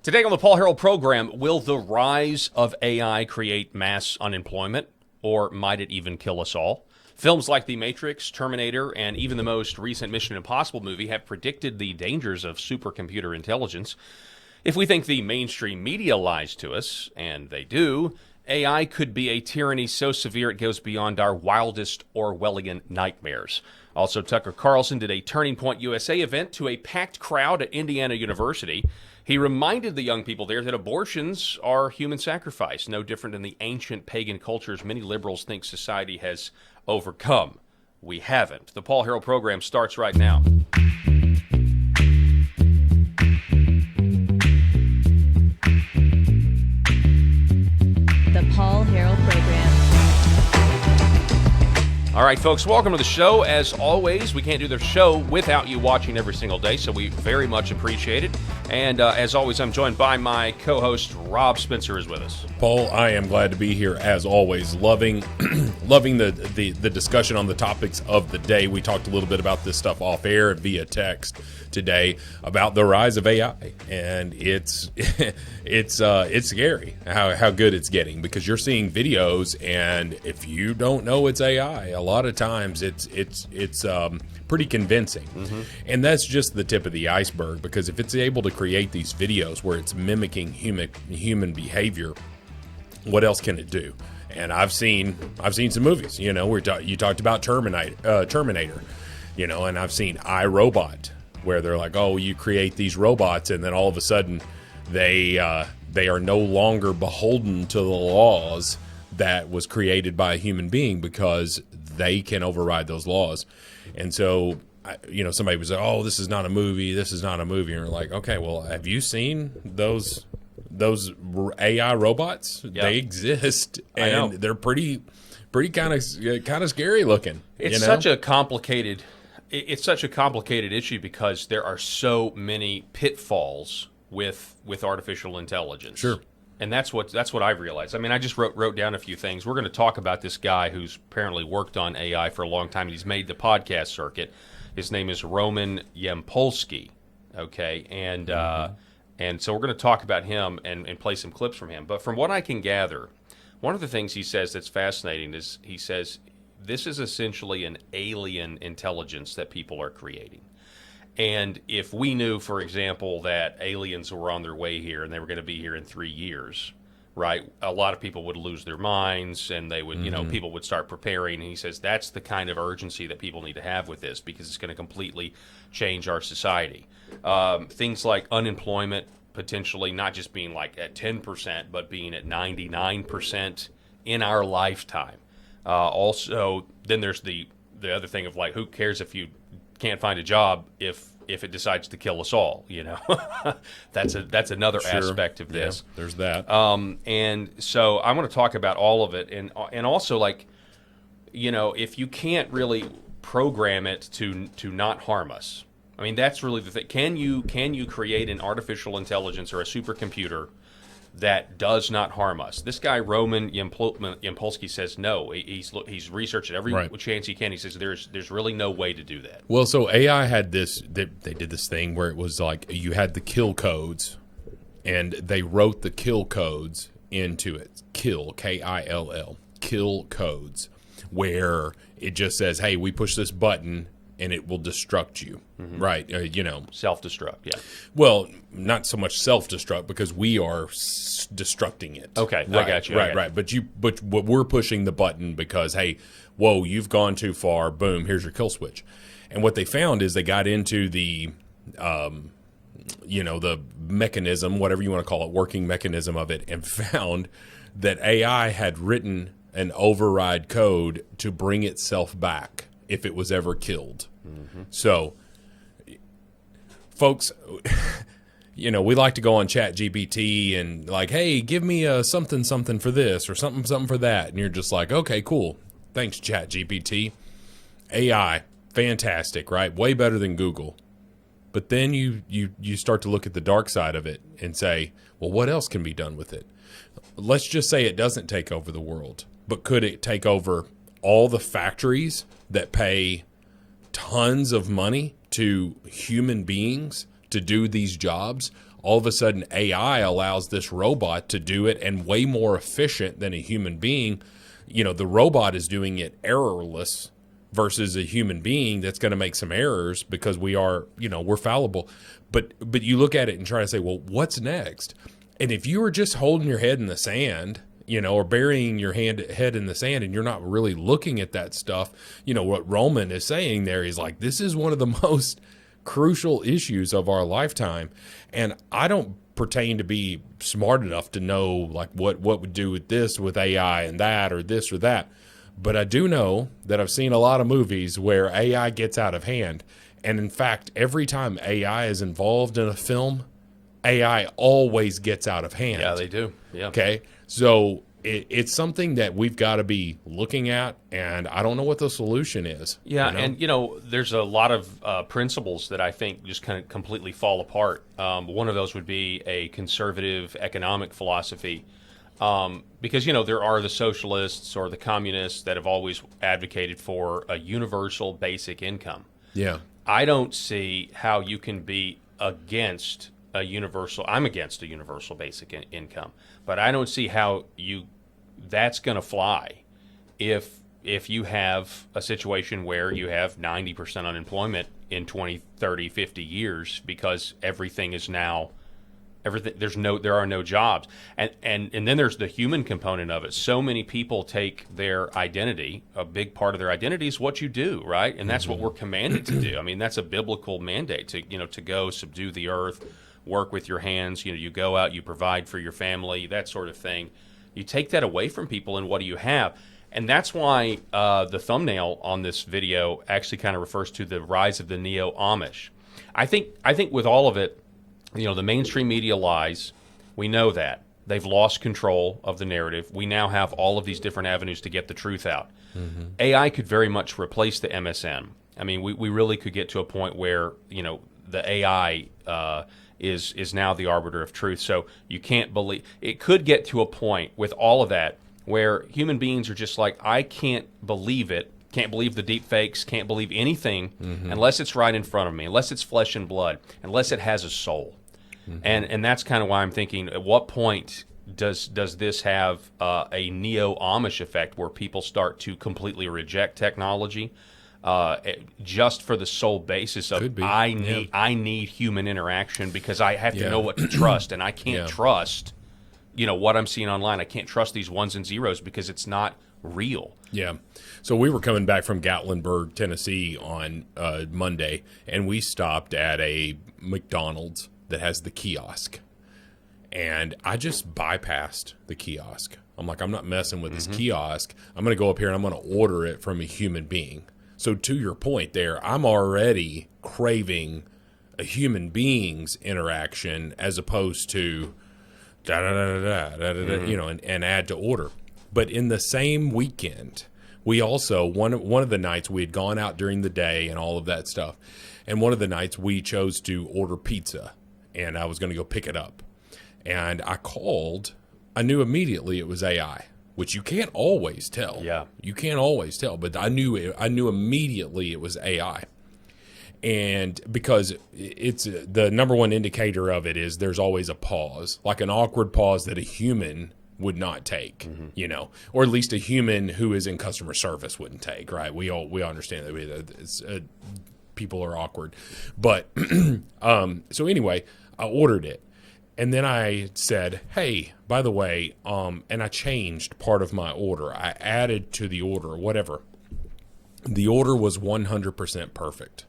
Today on the Paul Harrell program, will the rise of AI create mass unemployment, or might it even kill us all? Films like The Matrix, Terminator, and even the most recent Mission Impossible movie have predicted the dangers of supercomputer intelligence. If we think the mainstream media lies to us, and they do, AI could be a tyranny so severe it goes beyond our wildest Orwellian nightmares. Also, Tucker Carlson did a Turning Point USA event to a packed crowd at Indiana University. He reminded the young people there that abortions are human sacrifice, no different than the ancient pagan cultures many liberals think society has overcome. We haven't. The Paul Harrell program starts right now. The Paul Harrell program. All right, folks, welcome to the show. As always, we can't do the show without you watching every single day, so we very much appreciate it. And as always, I'm joined by my co-host, Rob Spencer is with us. Paul, I am glad to be here as always. Loving the discussion on the topics of the day. We talked a little bit about this stuff off air via text today about the rise of AI, and it's scary how good it's getting, because you're seeing videos, and if you don't know it's AI, a lot of times it's pretty convincing. And that's just the tip of the iceberg, because if it's able to create these videos where it's mimicking human behavior, what else can it do? And I've seen some movies, you talked about Terminator, and I've seen iRobot, where they're like, oh, you create these robots, and then all of a sudden they are no longer beholden to the laws that was created by a human being, because they can override those laws. And so, somebody was like, oh, this is not a movie. And you're like, okay, well, have you seen those AI robots? Yeah. They exist, and they're pretty kind of scary looking. It's such a complicated issue, because there are so many pitfalls with artificial intelligence. Sure. And that's what I've realized. I mean, I just wrote down a few things. We're going to talk about this guy who's apparently worked on AI for a long time. He's made the podcast circuit. His name is Roman Yampolsky. Okay, and so we're going to talk about him and play some clips from him. But from what I can gather, one of the things he says that's fascinating is he says this is essentially an alien intelligence that people are creating. And if we knew, for example, that aliens were on their way here and they were going to be here in 3 years, right, a lot of people would lose their minds, and they would, people would start preparing. And he says that's the kind of urgency that people need to have with this, because it's going to completely change our society. Things like unemployment potentially not just being like at 10%, but being at 99% in our lifetime. Also, then there's the other thing of like, who cares if you can't find a job if it decides to kill us all, that's another aspect of this. Yeah, there's that. And so I want to talk about all of it, and also, like, if you can't really program it to not harm us. I mean, that's really the thing. Can you create an artificial intelligence or a supercomputer that does not harm us? This guy, Roman Yampolsky, says no. He's researched every chance he can. He says there's really no way to do that. Well, so AI had this, they did this thing where it was like you had the kill codes, and they wrote the kill codes into it. Kill, K-I-L-L, kill codes, where it just says, hey, we push this button and it will destruct you, right? Self-destruct, yeah. Well, not so much self-destruct, because we are destructing it. Okay, right, I got you. Right. But we're pushing the button because, hey, whoa, you've gone too far. Boom, here's your kill switch. And what they found is they got into the mechanism, whatever you want to call it, working mechanism of it, and found that AI had written an override code to bring itself back if it was ever killed. So, folks, we like to go on ChatGPT and like, hey, give me a something for this or something for that. And you're just like, okay, cool. Thanks, ChatGPT. AI, fantastic, right? Way better than Google. But then you start to look at the dark side of it and say, well, what else can be done with it? Let's just say it doesn't take over the world, but could it take over all the factories that pay tons of money to human beings to do these jobs? all of a sudden AI allows this robot to do it and way more efficient than a human being. You know, the robot is doing it errorless versus a human being that's going to make some errors because we are, you know, we're fallible. But you look at it and try to say, well, what's next? And if you were just holding your head in the sand, you know, or burying your head in the sand, and you're not really looking at that stuff, you know, what Roman is saying there is like, this is one of the most crucial issues of our lifetime. And I don't pertain to be smart enough to know like what would do with this, with AI and that, or this or that. But I do know that I've seen a lot of movies where AI gets out of hand. And in fact, every time AI is involved in a film, AI always gets out of hand. Yeah, they do. Yeah. Okay. So it's something that we've got to be looking at, and I don't know what the solution is. Yeah, you know? and, you know, there's a lot of principles that I think just kind of completely fall apart. One of those would be a conservative economic philosophy. Because, you know, there are the socialists or the communists that have always advocated for a universal basic income. Yeah. I don't see how you can be against a universal. I'm against a universal basic income, but I don't see how that's going to fly if you have a situation where you have 90% unemployment in 20, 30, 50 years because everything is now there are no jobs. And then there's the human component of it. So many people take their identity, a big part of their identity is what you do, right? And that's what we're commanded to do. I mean, that's a biblical mandate to go subdue the earth, work with your hands, you go out, you provide for your family, that sort of thing. You take that away from people, and what do you have? And that's why the thumbnail on this video actually kind of refers to the rise of the neo-Amish. I think with all of it, the mainstream media lies. We know that. They've lost control of the narrative. We now have all of these different avenues to get the truth out. Mm-hmm. AI could very much replace the MSM. I mean, we really could get to a point where, the AI is now the arbiter of truth. So you can't believe – it could get to a point with all of that where human beings are just like, I can't believe it. Can't believe the deep fakes, can't believe anything unless it's right in front of me, unless it's flesh and blood, unless it has a soul. Mm-hmm. And that's kind of why I'm thinking, at what point does this have a neo-Amish effect where people start to completely reject technology just for the sole basis of I need human interaction because I have to know what to trust, and I can't trust what I'm seeing online. I can't trust these ones and zeros because it's not real. Yeah. So we were coming back from Gatlinburg, Tennessee on Monday, and we stopped at a McDonald's that has the kiosk. And I just bypassed the kiosk. I'm like, I'm not messing with this kiosk. I'm going to go up here and I'm going to order it from a human being. So to your point there, I'm already craving a human being's interaction as opposed to and add to order. But in the same weekend, we also, one of the nights we had gone out during the day and all of that stuff. And one of the nights we chose to order pizza, and I was going to go pick it up. And I called. I knew immediately it was AI, which you can't always tell. Yeah. You can't always tell, but I knew immediately it was AI. And because it's the number one indicator of it is there's always a pause, like an awkward pause that a human would not take, or at least a human who is in customer service wouldn't take, right? We all understand that people are awkward. But so anyway, I ordered it. And then I said, hey, by the way, and I changed part of my order. I added to the order, whatever. The order was 100% perfect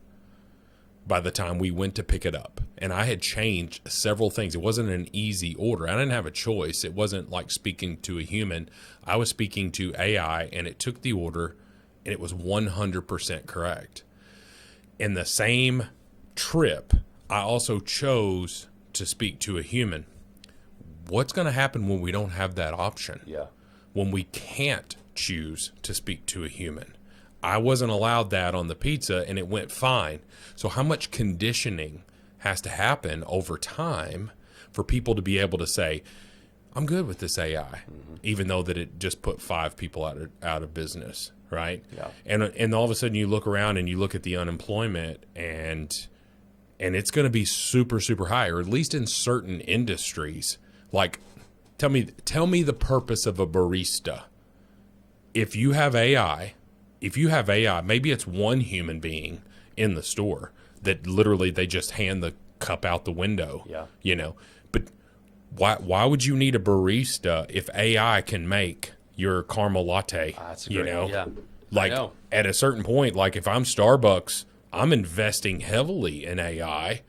by the time we went to pick it up. And I had changed several things. It wasn't an easy order. I didn't have a choice. It wasn't like speaking to a human. I was speaking to AI, and it took the order, and it was 100% correct. In the same trip, I also chose to speak to a human. What's going to happen when we don't have that option? Yeah. When we can't choose to speak to a human? I wasn't allowed that on the pizza, and it went fine. So how much conditioning has to happen over time for people to be able to say, I'm good with this AI, even though that it just put 5 people out of business, right? Yeah. And all of a sudden you look around and you look at the unemployment, and and it's going to be super, super high, or at least in certain industries. Like, tell me the purpose of a barista. If you have AI, maybe it's one human being in the store that literally they just hand the cup out the window. Yeah. You know, but why would you need a barista if AI can make your caramel latte? That's a great, yeah. Like at a certain point, like if I'm Starbucks, I'm investing heavily in AI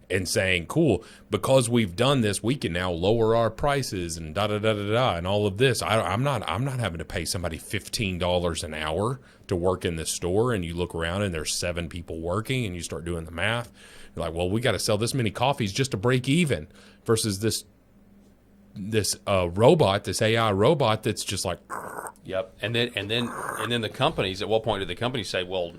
and saying, cool, because we've done this, we can now lower our prices and da da da da da and all of this. I'm not having to pay somebody $15 an hour to work in this store. And you look around and there's 7 people working, and you start doing the math. You're like, well, we got to sell this many coffees just to break even, versus this robot, this AI robot that's just like, yep. And then the companies, at what point do the companies say, well,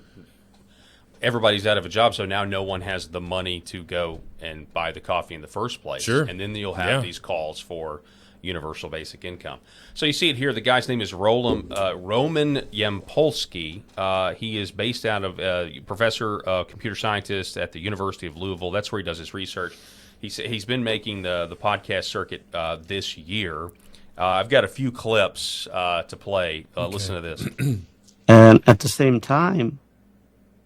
everybody's out of a job, so now no one has the money to go and buy the coffee in the first place. Sure. And then you'll have these calls for universal basic income. So you see it here. The guy's name is Roman Yampolsky. He is based out of professor, computer scientist at the University of Louisville. That's where he does his research. He's been making the podcast circuit this year. I've got a few clips to play. Listen to this. And at the same time,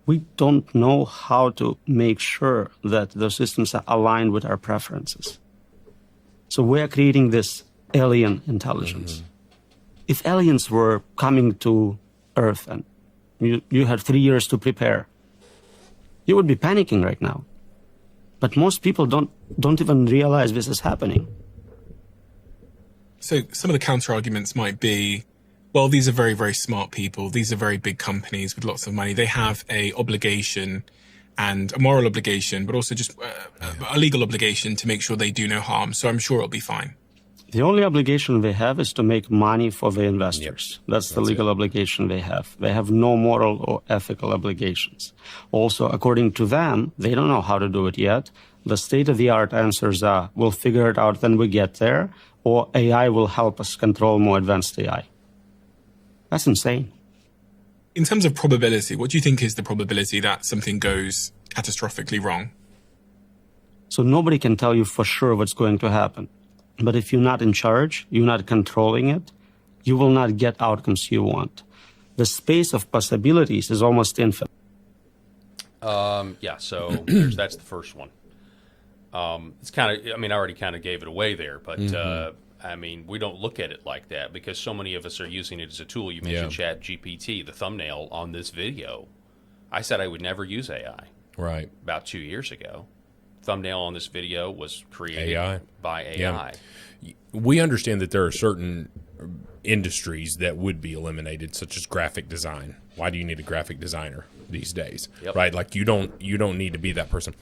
we don't know how to make sure that the systems are aligned with our preferences. So we are creating this alien intelligence. Mm-hmm. If aliens were coming to Earth and you had 3 years to prepare, you would be panicking right now. But most people don't even realize this is happening. So some of the counter arguments might be, well, these are very, very smart people. These are very big companies with lots of money. They have a obligation, and a moral obligation, but also just a legal obligation to make sure they do no harm. So I'm sure it'll be fine. The only obligation they have is to make money for the investors. Yep. That's the legal obligation they have. They have no moral or ethical obligations. Also, according to them, they don't know how to do it yet. The state-of-the-art answers are, we'll figure it out when we get there, or AI will help us control more advanced AI. That's insane. In terms of probability, what do you think is the probability that something goes catastrophically wrong? So nobody can tell you for sure what's going to happen. But if you're not in charge, you're not controlling it, you will not get outcomes you want. The space of possibilities is almost infinite. So that's the first one. It's kind of, I mean, I already kind of gave it away there, but I mean, we don't look at it like that because so many of us are using it as a tool. You mentioned Chat GPT, the thumbnail on this video. I said I would never use AI. Right. About 2 years ago. Thumbnail on this video was created by AI. Yeah. We understand that there are certain industries that would be eliminated, such as graphic design. Why do you need a graphic designer these days? Yep. Right? Like you don't need to be that person.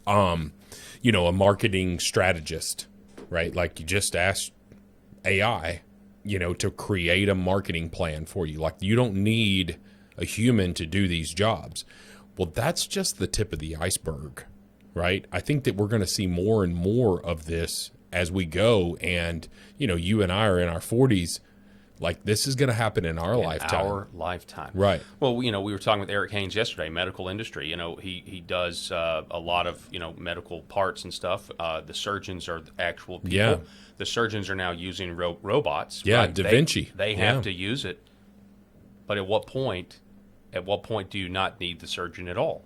You know, a marketing strategist, right? Like you just ask AI, you know, to create a marketing plan for you. Like you don't need a human to do these jobs. Well, that's just the tip of the iceberg, right? I think that we're going to see more and more of this as we go. And, you know, you and I are in our 40s. Like this is going to happen in our lifetime. Our lifetime. Right. Well, you know, we were talking with Eric Haynes yesterday, medical industry. You know, he does a lot of, you know, medical parts and stuff. The surgeons are actual people. Yeah. The surgeons are now using robots. Yeah, right? Da Vinci. They have to use it. But at what point do you not need the surgeon at all?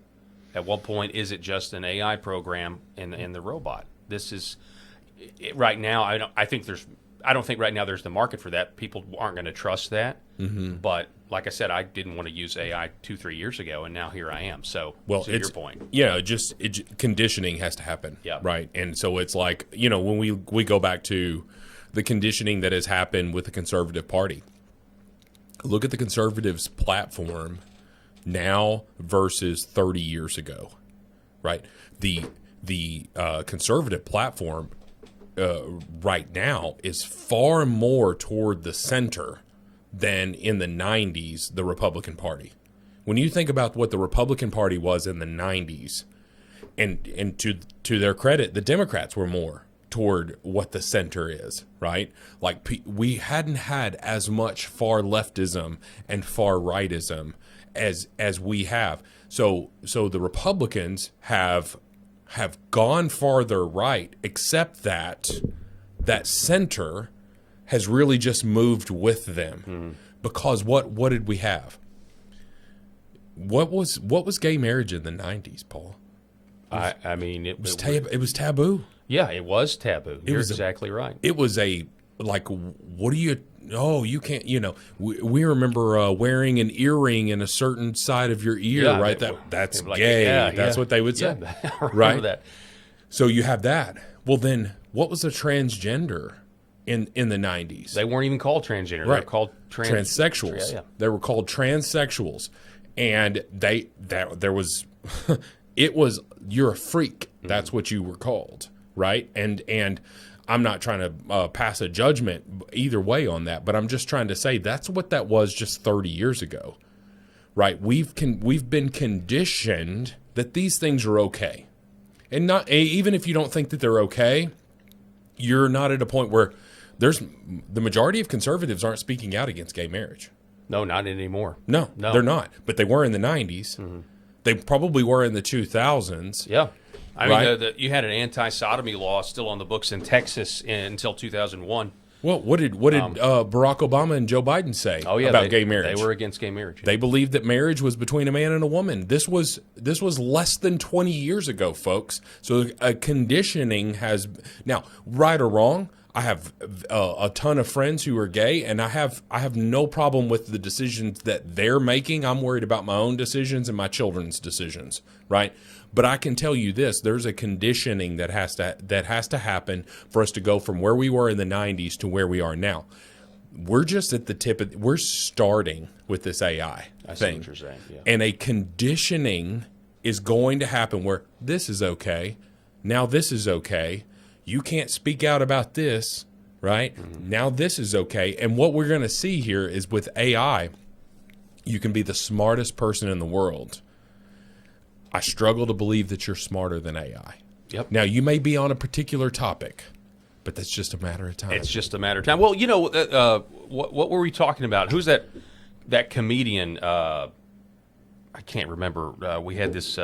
At what point is it just an AI program in the robot? This is right now. I don't think right now there's the market for that. People aren't going to trust that. Mm-hmm. But like I said, I didn't want to use AI 2-3 years ago, and now here I am. So, to your point, conditioning has to happen. Yeah. Right. And so it's like, you know, when we go back to the conditioning that has happened with the Conservative Party. Look at the Conservatives' platform now versus 30 years ago. Right. The Conservative platform right now is far more toward the center than in the 90s, the Republican Party. When you think about what the Republican Party was in the 90s, and to their credit, the Democrats were more toward what the center is, right? Like we hadn't had as much far leftism and far rightism as we have. So the Republicans have have gone farther right, except that that center has really just moved with them. Because what did we have? What was gay marriage in the 90s, Paul? I mean, it was It was taboo. yeah, it was taboo. You're was exactly right. It was what do you? Oh, you can't. We remember wearing an earring in a certain side of your ear, Yeah, right? That's gay. That's what they would say, Yeah, I remember right? that. So you have that. Well, then what was a transgender in the 90s? They weren't even called transgender. They were Right. called Transsexuals. Yeah. They were called transsexuals, and there was it was you're a freak. That's what you were called, right? And I'm not trying to pass a judgment either way on that, but I'm just trying to say that's what that was just 30 years ago, right? We've been conditioned that these things are okay, and not even if you don't think that they're okay, you're not at a point where the majority of conservatives aren't speaking out against gay marriage. No, not anymore. No, they're not. But they were in the 90s. They probably were in the 2000s. Yeah. I Right. mean, you had an anti-sodomy law still on the books in Texas until 2001. Well, what did Barack Obama and Joe Biden say about gay marriage? They were against gay marriage. They believed that marriage was between a man and a woman. This was less than 20 years ago, folks. So a conditioning has now, right or wrong. I have a ton of friends who are gay, and I have no problem with the decisions that they're making. I'm worried about my own decisions and my children's decisions, right? But I can tell you this: there's a conditioning that has to happen for us to go from where we were in the 90s to where we are now. We're just at the tip of. We're starting with this AI I see thing, what you're saying. Yeah. and a conditioning is going to happen where this is okay. Now this is okay. You can't speak out about this, right? Now this is okay. And what we're going to see here is with AI, you can be the smartest person in the world. I struggle to believe that you're smarter than AI. Yep. Now, you may be on a particular topic, but that's just a matter of time. It's just a matter of time. Well, what were we talking about? Who's that comedian? I can't remember. We had this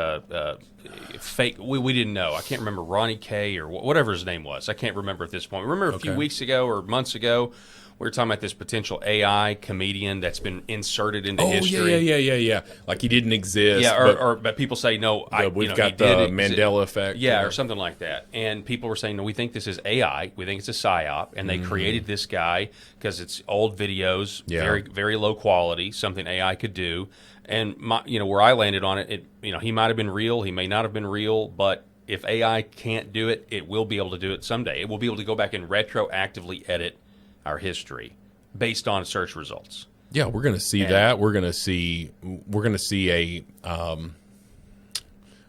fake. We didn't know. I can't remember Ronnie K or whatever his name was. I can't remember at this point. Remember a few weeks ago or months ago, we were talking about this potential AI comedian that's been inserted into history. Yeah. Like he didn't exist. Yeah, but people say no. We've got the Mandela effect. Yeah, or something like that. And people were saying, no, we think this is AI. We think it's a psyop, and they created this guy because it's old videos, very very low quality, something AI could do. And where I landed on it, he might have been real, he may not have been real, but if AI can't do it, it will be able to do it someday. It will be able to go back and retroactively edit our history based on search results. Yeah, we're going to see that. We're going to see a.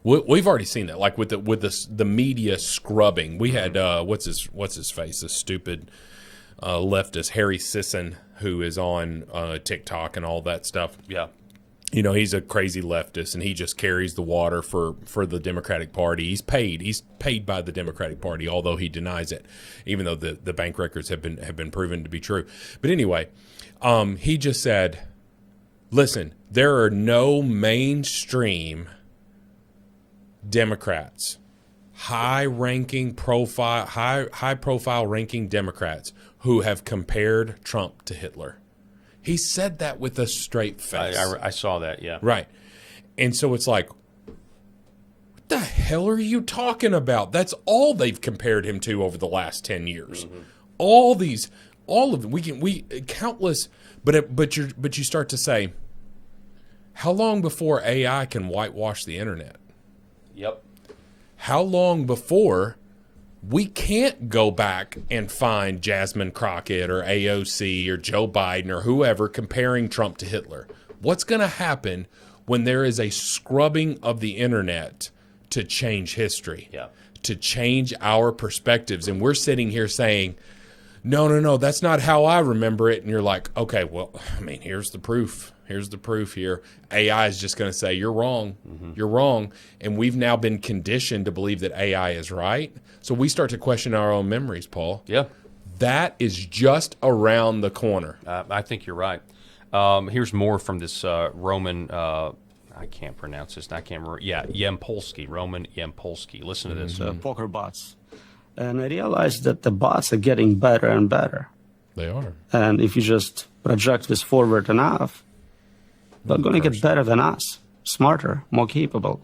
We've already seen that, like with the media scrubbing. We had what's his face, this stupid leftist Harry Sisson, who is on TikTok and all that stuff. Yeah. He's a crazy leftist, and he just carries the water for the Democratic Party. He's paid by the Democratic Party, although he denies it, even though the bank records have been proven to be true. But anyway, he just said, "Listen, there are no mainstream Democrats, high profile ranking Democrats who have compared Trump to Hitler." He said that with a straight face. I saw that, yeah. Right. And so it's like, what the hell are you talking about? That's all they've compared him to over the last 10 years. All of them. We countless, but you start to say, how long before AI can whitewash the internet? Yep. How long before we can't go back and find Jasmine Crockett or AOC or Joe Biden or whoever comparing Trump to Hitler? What's going to happen when there is a scrubbing of the internet to change history, to change our perspectives? And we're sitting here saying, no, that's not how I remember it. And you're like, okay, well, I mean, here's the proof. Here's the proof here. AI is just going to say, you're wrong. You're wrong. And we've now been conditioned to believe that AI is right. So we start to question our own memories, Paul. Yeah. That is just around the corner. I think you're right. Here's more from this Roman, I I can't pronounce this. I can't remember. Yeah, Yampolsky, Roman Yampolsky. Listen to this. Poker bots. And I realized that the bots are getting better and better. They are. And if you just project this forward enough, they're going to get better than us, smarter, more capable.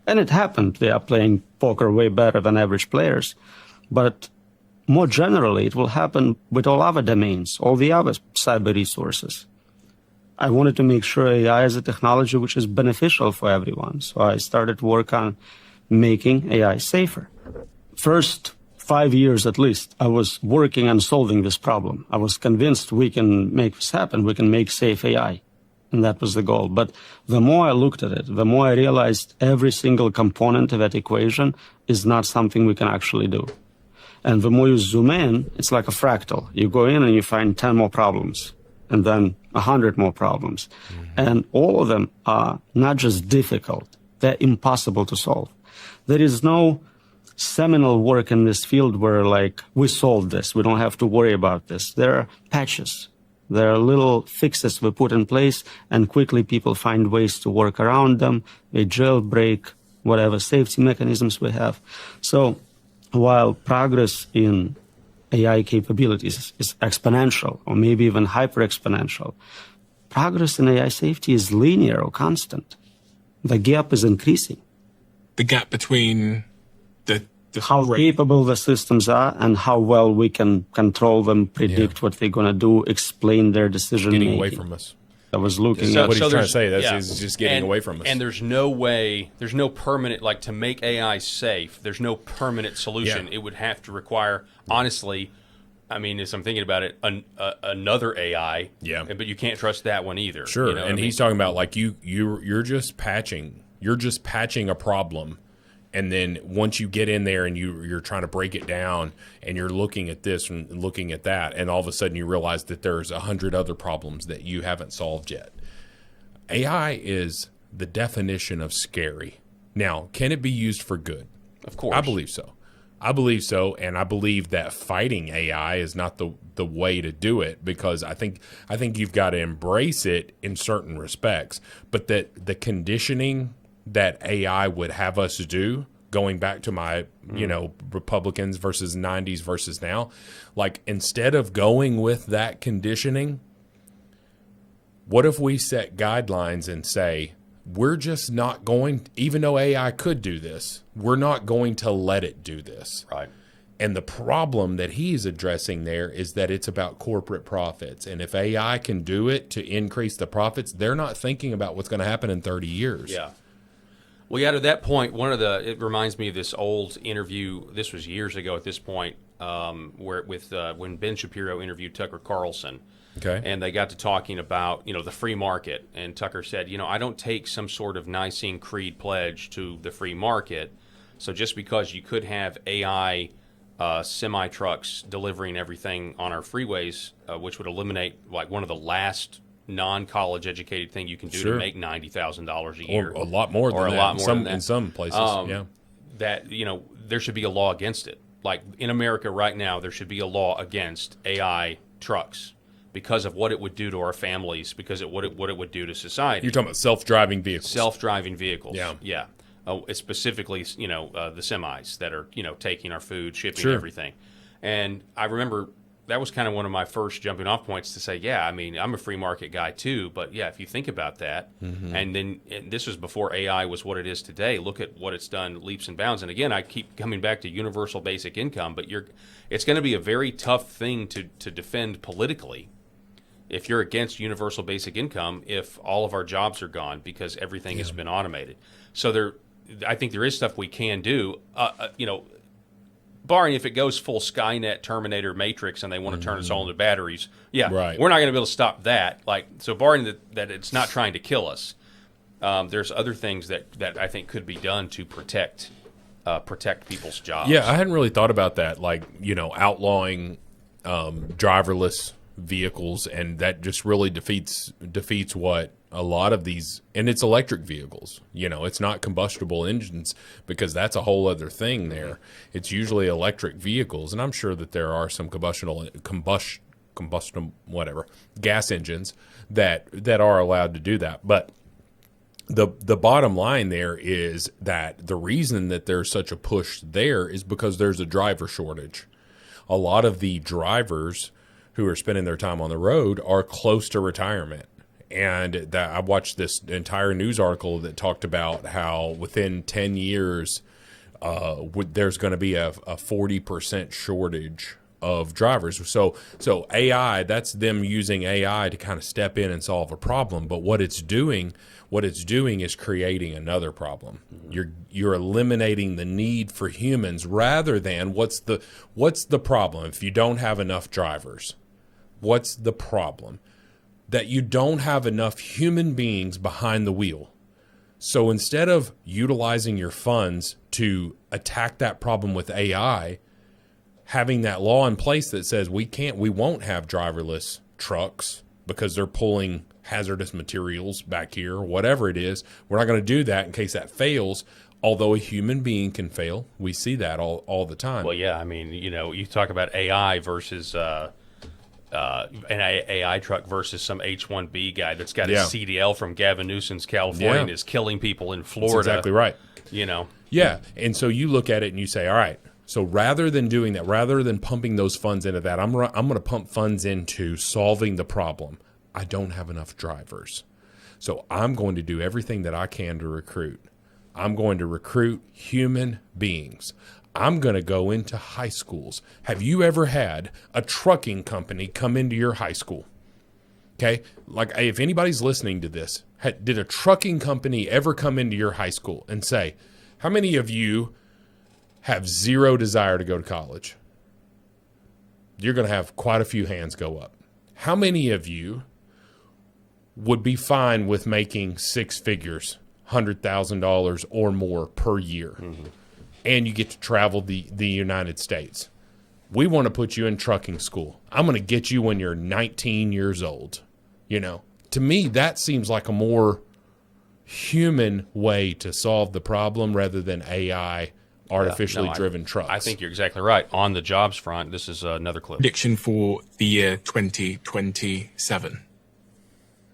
And it happened. They are playing poker way better than average players. But more generally, it will happen with all other domains, all the other cyber resources. I wanted to make sure AI is a technology which is beneficial for everyone. So I started work on making AI safer. First 5 years at least, I was working on solving this problem. I was convinced we can make this happen. We can make safe AI. And that was the goal. But the more I looked at it, the more I realized every single component of that equation is not something we can actually do. And the more you zoom in, it's like a fractal. You go in and you find 10 more problems, and then 100 more problems. And all of them are not just difficult, they're impossible to solve. There is no seminal work in this field where, like, we solved this, we don't have to worry about this. There are patches. There are little fixes we put in place, and quickly people find ways to work around them. They jailbreak whatever safety mechanisms we have. So while progress in AI capabilities is exponential, or maybe even hyper-exponential, progress in AI safety is linear or constant. The gap is increasing. The gap between the How capable the systems are and how well we can control them, predict what they're going to do, explain their decision making. Getting away from us. I was looking So at what he's trying to there's- say, that's yeah. he's just getting away from us. And there's no way, there's no permanent, like, to make AI safe, there's no permanent solution. Yeah. It would have to require, honestly, I mean, as I'm thinking about it, another AI. Yeah. But you can't trust that one either. Sure, You know what and I he's mean? talking about like you're just patching a problem, and then once you get in there and you're trying to break it down, and you're looking at this and looking at that, and all of a sudden you realize that there's 100 other problems that you haven't solved yet. AI is the definition of scary. Now, can it be used for good? Of course. I believe so. I believe so, and I believe that fighting AI is not the way to do it, because I think you've got to embrace it in certain respects, but that the conditioning that AI would have us do, going back to my, Republicans versus 90s versus now, like, instead of going with that conditioning, what if we set guidelines and say, we're just not going, even though AI could do this, we're not going to let it do this. Right. And the problem that he's addressing there is that it's about corporate profits. And if AI can do it to increase the profits, they're not thinking about what's going to happen in 30 years. Yeah. Well, yeah, to that point, it reminds me of this old interview. This was years ago at this point, when Ben Shapiro interviewed Tucker Carlson. Okay. And they got to talking about, the free market. And Tucker said, I don't take some sort of Nicene Creed pledge to the free market. So just because you could have AI semi-trucks delivering everything on our freeways, which would eliminate, like, one of the last non-college educated thing you can do to make $90,000 a year. Or a lot more than or that. a lot more than that. In some places, yeah. That, there should be a law against it. Like, in America right now, there should be a law against AI trucks because of what it would do to our families, because of what it would do to society. You're talking about self-driving vehicles. Self-driving vehicles. Yeah. Yeah. It's specifically, the semis that are, taking our food, shipping Sure. everything. And I remember that was kind of one of my first jumping off points to say, yeah, I mean, I'm a free market guy too, but yeah, if you think about that, and this was before AI was what it is today, look at what it's done leaps and bounds. And again, I keep coming back to universal basic income, but it's going to be a very tough thing to defend politically if you're against universal basic income, if all of our jobs are gone because everything has been automated. So I think there is stuff we can do, barring if it goes full Skynet, Terminator, Matrix, and they want to turn us all into batteries. Yeah, Right. We're not going to be able to stop that. Like, so barring that it's not trying to kill us, there's other things that I think could be done to protect people's jobs. Yeah, I hadn't really thought about that, like, outlawing driverless vehicles, and that just really defeats what a lot of these, and it's electric vehicles, it's not combustible engines, because that's a whole other thing there. It's usually electric vehicles, and I'm sure that there are some gas engines that are allowed to do that. But the bottom line there is that the reason that there's such a push there is because there's a driver shortage. A lot of the drivers who are spending their time on the road are close to retirement. And that I watched this entire news article that talked about how within 10 years, there's going to be a 40% shortage of drivers. So AI, that's them using AI to kind of step in and solve a problem. But what it's doing is creating another problem. You're eliminating the need for humans rather than what's the problem? If you don't have enough drivers, what's the problem? That you don't have enough human beings behind the wheel. So instead of utilizing your funds to attack that problem with AI, having that law in place that says we won't have driverless trucks because they're pulling hazardous materials back here, or whatever it is. We're not going to do that in case that fails. Although a human being can fail, we see that all the time. Well, yeah, I mean, you talk about AI versus an AI truck versus some H-1B guy that's got his CDL from Gavin Newsom's California and is killing people in Florida. That's exactly right. Yeah, and so you look at it and you say, all right, so rather than doing that, rather than pumping those funds into that, I'm going to pump funds into solving the problem. I don't have enough drivers. So I'm going to do everything that I can to recruit. I'm going to recruit human beings. I'm going to go into high schools. Have you ever had a trucking company come into your high school? Okay? Like, if anybody's listening to this, did a trucking company ever come into your high school and say, how many of you have zero desire to go to college? You're going to have quite a few hands go up. How many of you would be fine with making six figures, $100,000 or more per year? Mm-hmm. And you get to travel the United States. We want to put you in trucking school. I'm going to get you when you're 19 years old. To me, that seems like a more human way to solve the problem rather than AI, artificially driven trucks. I think you're exactly right. On the jobs front, this is another clip. Prediction for the year 2027.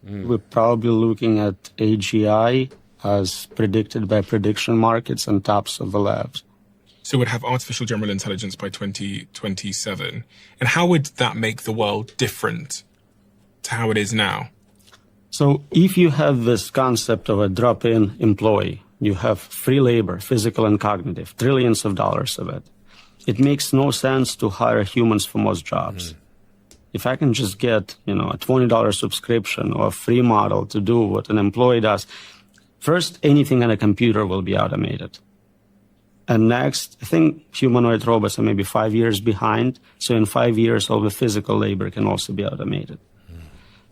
We're probably looking at AGI as predicted by prediction markets and tops of the labs. So we'd have artificial general intelligence by 2027. And how would that make the world different to how it is now? So if you have this concept of a drop-in employee, you have free labor, physical and cognitive, trillions of dollars of it. It makes no sense to hire humans for most jobs. Mm-hmm. If I can just get, a $20 subscription or a free model to do what an employee does, first, anything on a computer will be automated. And next, I think humanoid robots are maybe 5 years behind. So in 5 years, all the physical labor can also be automated.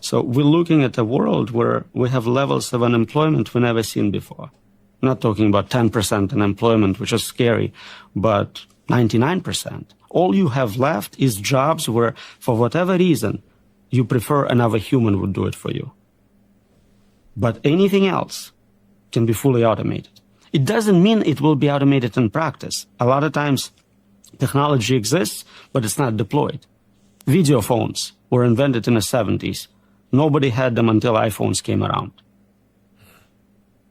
So we're looking at a world where we have levels of unemployment we've never seen before. I'm not talking about 10% unemployment, which is scary, but 99%. All you have left is jobs where, for whatever reason, you prefer another human would do it for you. But anything else can be fully automated. It doesn't mean it will be automated in practice. A lot of times, technology exists, but it's not deployed. Video phones were invented in the 70s. Nobody had them until iPhones came around.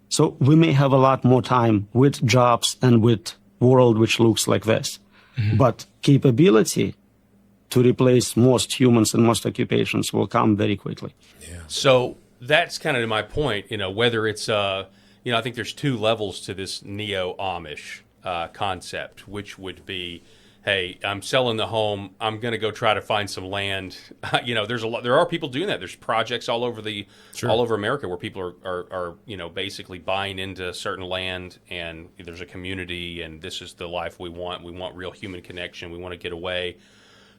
So we may have a lot more time with jobs and with world which looks like this. Mm-hmm. But capability to replace most humans and most occupations will come very quickly. Yeah. So that's kind of my point, whether it's, I think there's two levels to this neo-Amish concept, which would be, hey, I'm selling the home. I'm going to go try to find some land. There are people doing that. There's projects all over all over America where people are basically buying into certain land, and there's a community, and this is the life we want. We want real human connection. We want to get away.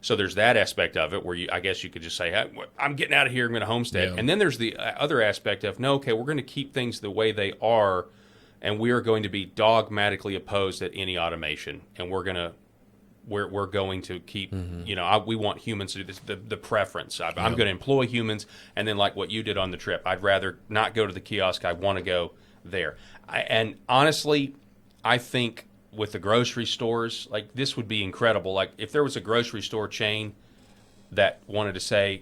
So there's that aspect of it where I guess you could just say, hey, I'm getting out of here. I'm going to homestead. Yeah. And then there's the other aspect of, no, okay, we're going to keep things the way they are, and we are going to be dogmatically opposed at any automation, and we're going to keep, we want humans to do this, the preference. I'm going to employ humans, and then like what you did on the trip, I'd rather not go to the kiosk. I want to go there. And honestly, I think with the grocery stores, like this would be incredible. Like if there was a grocery store chain that wanted to say,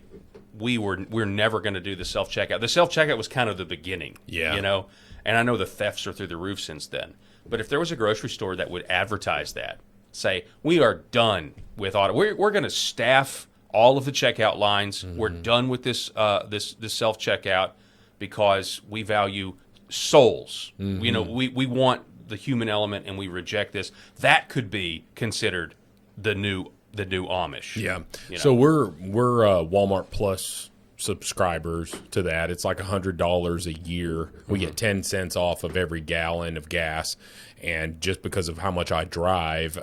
we're never going to do the self checkout. The self checkout was kind of the beginning, Yeah. you know. And I know the thefts are through the roof since then. But if there was a grocery store that would advertise that, say we are done with auto, we're going to staff all of the checkout lines. We're done with this self checkout because we value souls. You know, we want the human element and we reject this. That could be considered the new Amish. Yeah. You know? So we're Walmart Plus subscribers to that. It's like $100 a year. We get 10 cents off of every gallon of gas, and just because of how much I drive,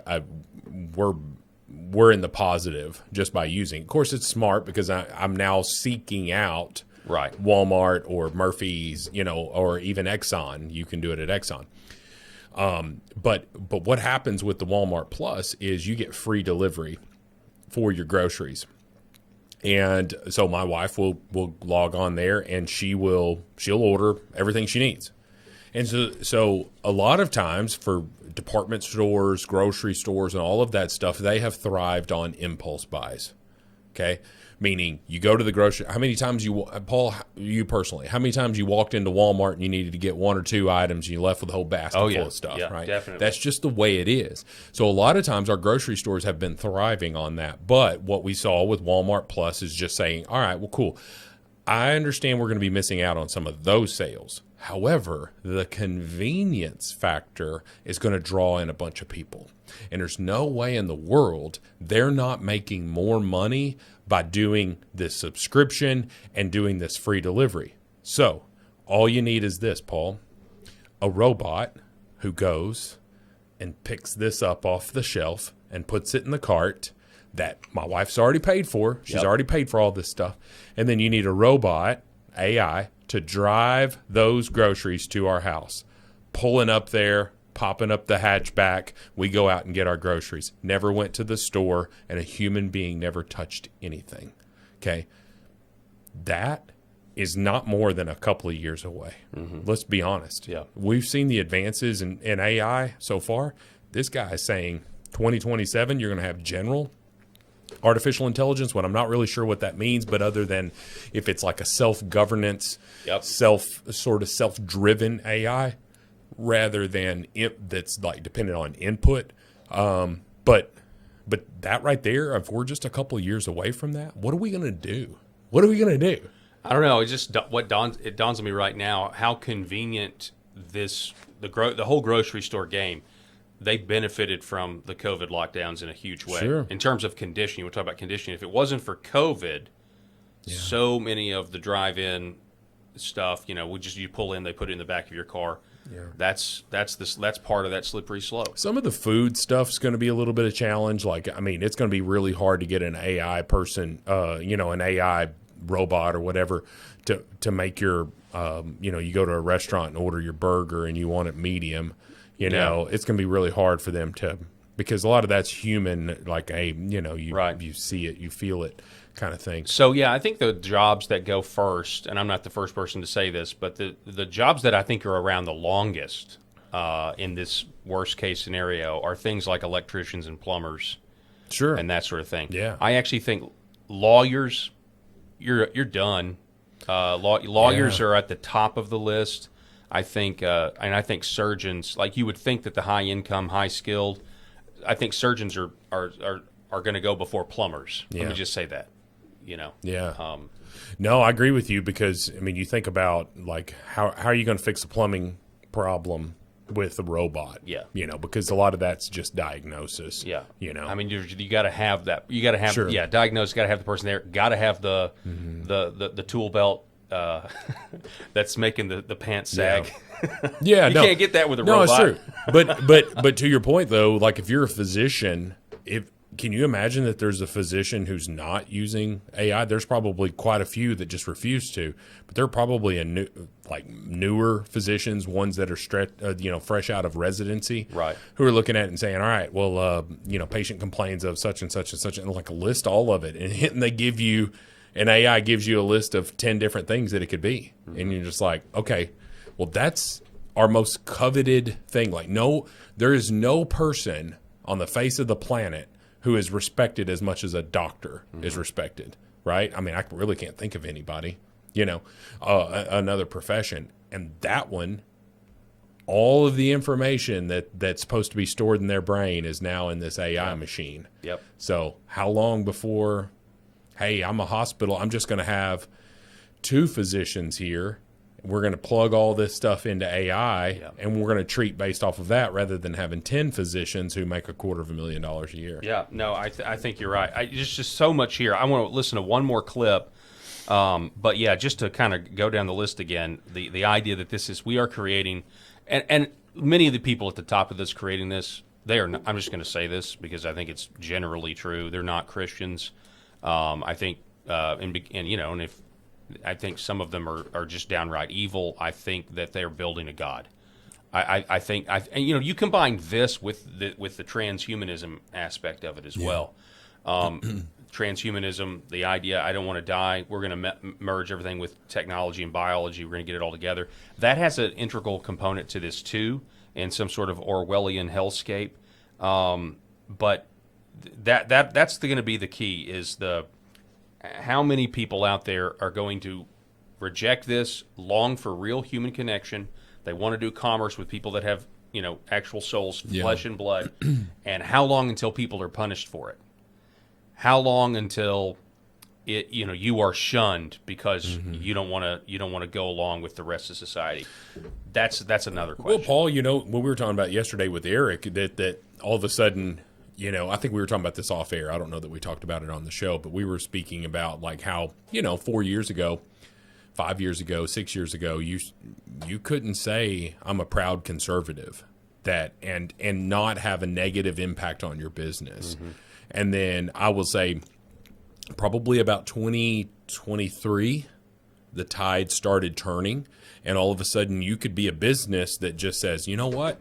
we're in the positive just by using. Of course, it's smart because I'm now seeking out Right. Walmart or Murphy's, you know, or even Exxon. You can do it at Exxon. But what happens with the Walmart Plus is you get free delivery for your groceries. And so my wife will log on there and she'll order everything she needs. And so a lot of times for department stores, grocery stores, and all of that stuff, they have thrived on impulse buys. Okay. Meaning you go to the grocery. How many times Paul, you personally, how many times you walked into Walmart and you needed to get one or two items and you left with a whole basket full of stuff, yeah, right? Definitely. That's just the way it is. So a lot of times our grocery stores have been thriving on that. But what we saw with Walmart Plus is just saying, all right, well, cool. I understand we're going to be missing out on some of those sales. However, the convenience factor is going to draw in a bunch of people. And there's no way in the world they're not making more money by doing this subscription and doing this free delivery. So all you need is this, Paul, a robot who goes and picks this up off the shelf and puts it in the cart that my wife's already paid for. She's already paid for all this stuff. And then you need a robot, AI, to drive those groceries to our house, pulling up there, popping up the hatchback. We go out and get our groceries. Never went to the store, and a human being never touched anything. Okay? That is not more than a couple of years away. Let's be honest. Yeah. We've seen the advances in AI so far. This guy is saying 2027, you're going to have general artificial intelligence, when I'm not really sure what that means, but other than if it's like a self-governance, self-driven AI, rather than that's like dependent on input. But that right there, if we're just a couple of years away from that, what are we going to do? What are we going to do? I don't know. It's just it dawns on me right now how convenient the whole grocery store game. They benefited from the COVID lockdowns in a huge way. Sure. In terms of conditioning, we'll talk about conditioning. If it wasn't for COVID, so many of the drive-in stuff, you know, you pull in, they put it in the back of your car. Yeah. That's part of that slippery slope. Some of the food stuff's going to be a little bit of challenge. Like, I mean, it's going to be really hard to get an AI person, an AI robot or whatever to make your, you go to a restaurant and order your burger and you want it medium. It's going to be really hard for them because a lot of that's human, like you see it, you feel it kind of thing. So, yeah, I think the jobs that go first, and I'm not the first person to say this, but the jobs that I think are around the longest in this worst case scenario are things like electricians and plumbers. Sure. And that sort of thing. Yeah. I actually think lawyers, you're done. Lawyers are at the top of the list. I think, and I think surgeons, like you would think that the high income, high skilled, I think surgeons are going to go before plumbers. Yeah. Let me just say that, Yeah. No, I agree with you because, I mean, you think about like how are you going to fix a plumbing problem with a robot? Yeah. Because a lot of that's just diagnosis. Yeah. I mean, you got to have that. You got to have, diagnosis, got to have the person there, got to have the tool belt. That's making the pants sag. Yeah, you can't get that with a robot. No, it's true. But to your point though, like if you're a physician, can you imagine that there's a physician who's not using AI? There's probably quite a few that just refuse to, but there are probably newer physicians, ones that are fresh out of residency, right? Who are looking at it and saying, all right, well, patient complains of such and such and such, and like list all of it, and they give you. And AI gives you a list of 10 different things that it could be. Mm-hmm. And you're just like, okay, well, that's our most coveted thing. Like, no, there is no person on the face of the planet who is respected as much as a doctor is respected. right? I mean, I really can't think of anybody, another profession. And that one, all of the information that's supposed to be stored in their brain is now in this AI machine. Yep. So how long before, hey, I'm a hospital, I'm just going to have 2 physicians here. We're going to plug all this stuff into AI, and we're going to treat based off of that rather than having 10 physicians who make $250,000 a year. Yeah, no, I think you're right. There's just so much here. I want to listen to one more clip. But yeah, just to kind of go down the list again, the idea that we are creating, and many of the people at the top of this creating this, they are not, I'm just going to say this because I think it's generally true. They're not Christians. I think, and if I think some of them are just downright evil. I think that they're building a god. I think you combine this with the transhumanism aspect of it as well. Transhumanism, the idea, I don't want to die. We're going to merge everything with technology and biology. We're going to get it all together. That has an integral component to this too, in some sort of Orwellian hellscape. But that's going to be the key. Is how many people out there are going to reject this, long for real human connection. They want to do commerce with people that have, actual souls, flesh and blood. And how long until people are punished for it? How long until you are shunned because you don't want to go along with the rest of society? That's another question. Well, Paul, what we were talking about yesterday with Eric, that all of a sudden, I think we were talking about this off air. I don't know that we talked about it on the show, but we were speaking about like how, 4 years ago, 5 years ago, 6 years ago, you couldn't say I'm a proud conservative and not have a negative impact on your business. And then I will say probably about 2023, the tide started turning, and all of a sudden you could be a business that just says, you know what?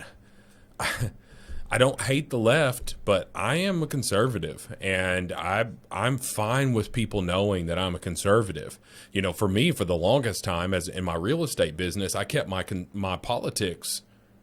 I don't hate the left, but I am a conservative, and I'm fine with people knowing that I'm a conservative. For me, for the longest time, as in my real estate business, I kept my politics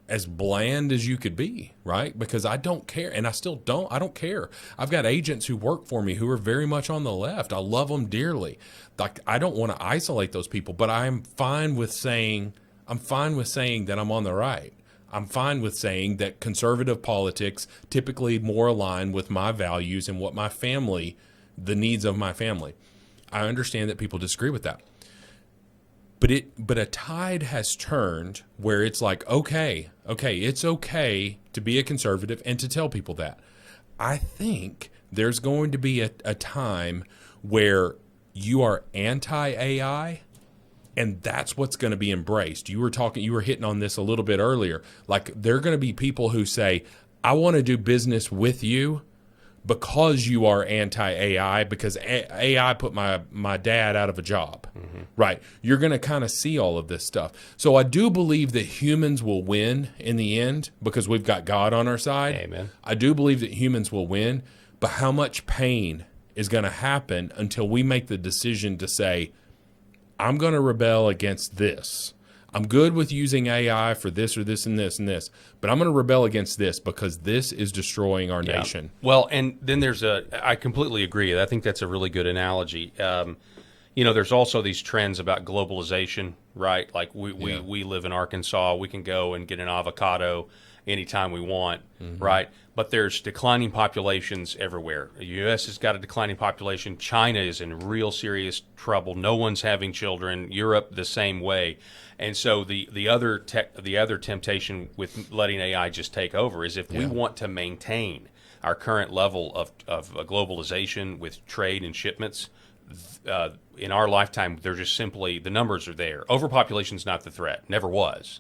as bland as you could be, right? Because I don't care, and I still don't. I don't care. I've got agents who work for me who are very much on the left. I love them dearly. Like, I don't want to isolate those people, but I'm fine with saying that I'm on the right. I'm fine with saying that conservative politics typically more align with my values and what the needs of my family. I understand that people disagree with that. But a tide has turned where it's like, okay, it's okay to be a conservative and to tell people that. I think there's going to be a time where you are anti-AI, and that's what's going to be embraced. You were hitting on this a little bit earlier. Like, there are going to be people who say, I want to do business with you because you are anti-AI, because AI put my dad out of a job, right? You're going to kind of see all of this stuff. So I do believe that humans will win in the end because we've got God on our side. Amen. I do believe that humans will win, but how much pain is going to happen until we make the decision to say, I'm going to rebel against this. I'm good with using AI for this or this and this and this, but I'm going to rebel against this because this is destroying our nation. Well, and then I completely agree. I think that's a really good analogy. There's also these trends about globalization, right? Like we live in Arkansas. We can go and get an avocado anytime we want, right? But there's declining populations everywhere. The U.S. has got a declining population. China is in real serious trouble. No one's having children. Europe the same way. And so the other temptation with letting AI just take over is if we want to maintain our current level of globalization with trade and shipments, in our lifetime, they're just simply, the numbers are there. Overpopulation is not the threat. Never was.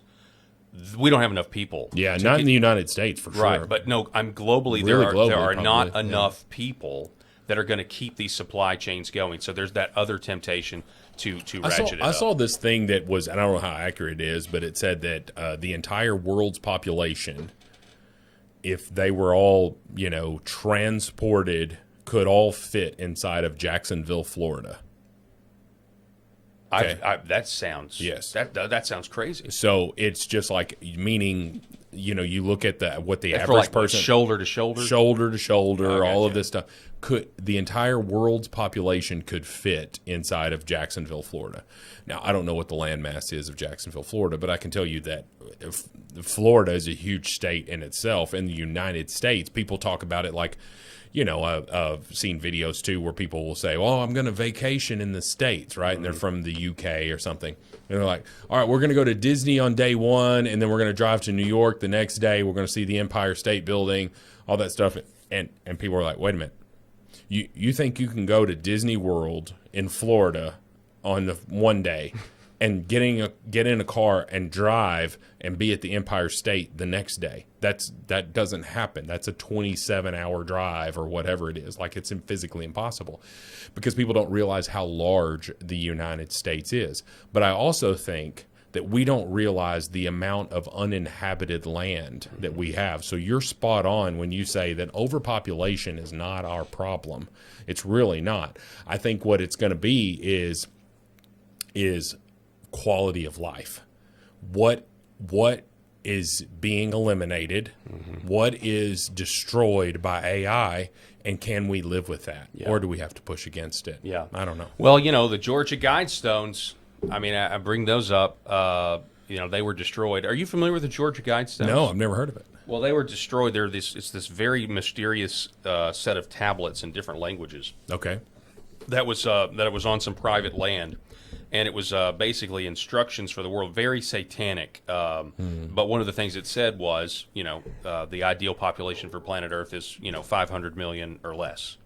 We don't have enough people. Yeah, not in the United States for sure. Right, but no, globally, there are not enough people that are going to keep these supply chains going. So there's that other temptation to ratchet it up. I saw this thing that was, and I don't know how accurate it is, but it said that the entire world's population, if they were all, transported, could all fit inside of Jacksonville, Florida. Okay. That sounds that sounds crazy. So it's just like, meaning, you look at what the For average like person, shoulder to shoulder, all of this stuff, the entire world's population could fit inside of Jacksonville, Florida. Now, I don't know what the landmass is of Jacksonville, Florida, but I can tell you that Florida is a huge state in itself. In the United States, people talk about it like, I've seen videos too where people will say, "Well, I'm going to vacation in the States," right? And they're from the UK or something. And they're like, "All right, we're going to go to Disney on day one, and then we're going to drive to New York the next day. We're going to see the Empire State Building, all that stuff." And people are like, "Wait a minute. You think you can go to Disney World in Florida on the one day and get in a car and drive and be at the Empire State the next day? That doesn't happen. That's a 27-hour drive or whatever it is. Like, it's physically impossible, because people don't realize how large the United States is. But I also think that we don't realize the amount of uninhabited land that we have. So you're spot on when you say that overpopulation is not our problem. It's really not. I think what it's going to be is quality of life. What is being eliminated? What is destroyed by AI? And can we live with that? Yeah. Or do we have to push against it? Yeah. I don't know. Well, the Georgia Guidestones, I mean, I bring those up. They were destroyed. Are you familiar with the Georgia Guidestones? No, I've never heard of it. Well, they were destroyed. It's this very mysterious set of tablets in different languages. Okay. That was on some private land, and it was basically instructions for the world, very satanic. But one of the things it said was, the ideal population for planet Earth is 500 million or less.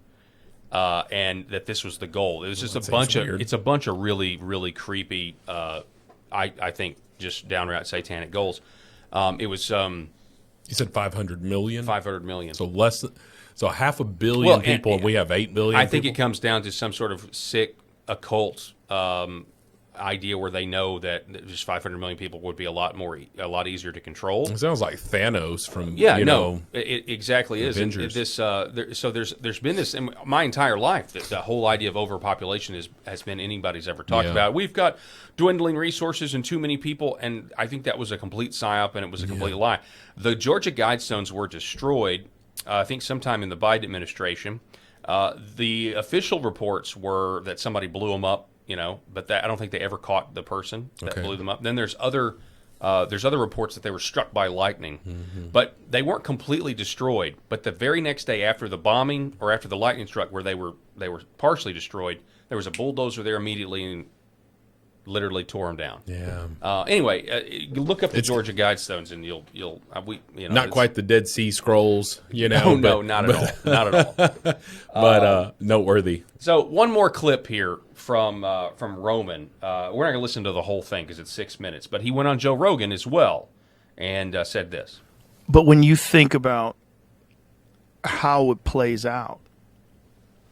And that this was the goal. It was just it's a bunch of really, really creepy, I think, just downright satanic goals. It was You said 500 million? 500 million. So so 500 million people, and we have 8 billion I think people? it comes down to some sort of sick occult idea where they know that just 500 million people would be a lot easier to control. It sounds like Thanos from it exactly is. Avengers. There's been this in my entire life, that the whole idea of overpopulation has been anybody's ever talked about. We've got dwindling resources and too many people, and I think that was a complete psyop and it was a complete lie. The Georgia Guidestones were destroyed, I think sometime in the Biden administration. The official reports were that somebody blew them up. But I don't think they ever caught the person that blew them up. Then there's other reports that they were struck by lightning, but they weren't completely destroyed. But the very next day after the bombing or after the lightning struck, where they were partially destroyed, there was a bulldozer there immediately and literally tore them down. Yeah. Anyway, you look up the Georgia Guidestones and you'll not quite the Dead Sea Scrolls, No, not at all, not at all. But noteworthy. So one more clip here from Roman. We're not going to listen to the whole thing because it's 6 minutes, but he went on Joe Rogan as well and said this. But when you think about how it plays out,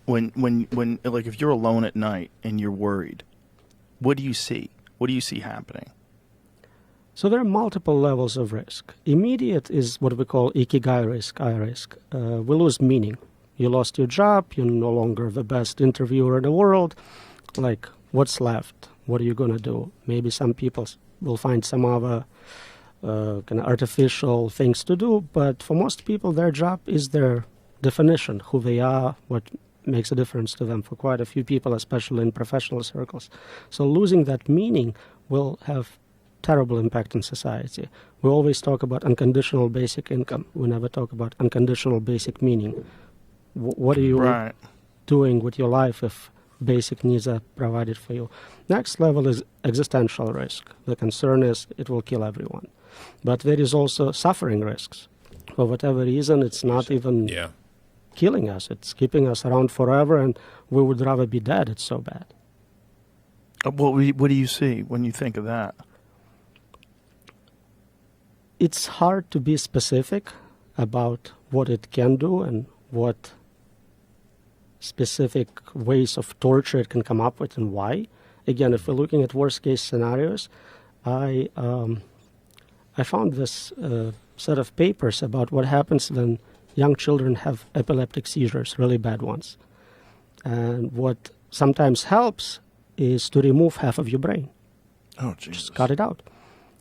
when like if you're alone at night and you're worried, what do you see? What do you see happening? So there are multiple levels of risk. Immediate is what we call ikigai risk, I risk. We lose meaning. You lost your job, you're no longer the best interviewer in the world. Like, what's left? What are you going to do? Maybe some people will find some other kind of artificial things to do, but for most people, their job is their definition, who they are, what makes a difference to them. For quite a few people, especially in professional circles. So losing that meaning will have terrible impact on society. We always talk about unconditional basic income. We never talk about unconditional basic meaning. What are you doing with your life if basic needs are provided for you? Next level is existential risk. The concern is it will kill everyone. But there is also suffering risks. For whatever reason, it's not even killing us. It's keeping us around forever, and we would rather be dead. It's so bad. What do you see when you think of that? It's hard to be specific about what it can do and what specific ways of torture it can come up with and why. Again, if we're looking at worst-case scenarios, I found this set of papers about what happens when young children have epileptic seizures, really bad ones. And what sometimes helps is to remove half of your brain. Oh, Jesus. Just cut it out.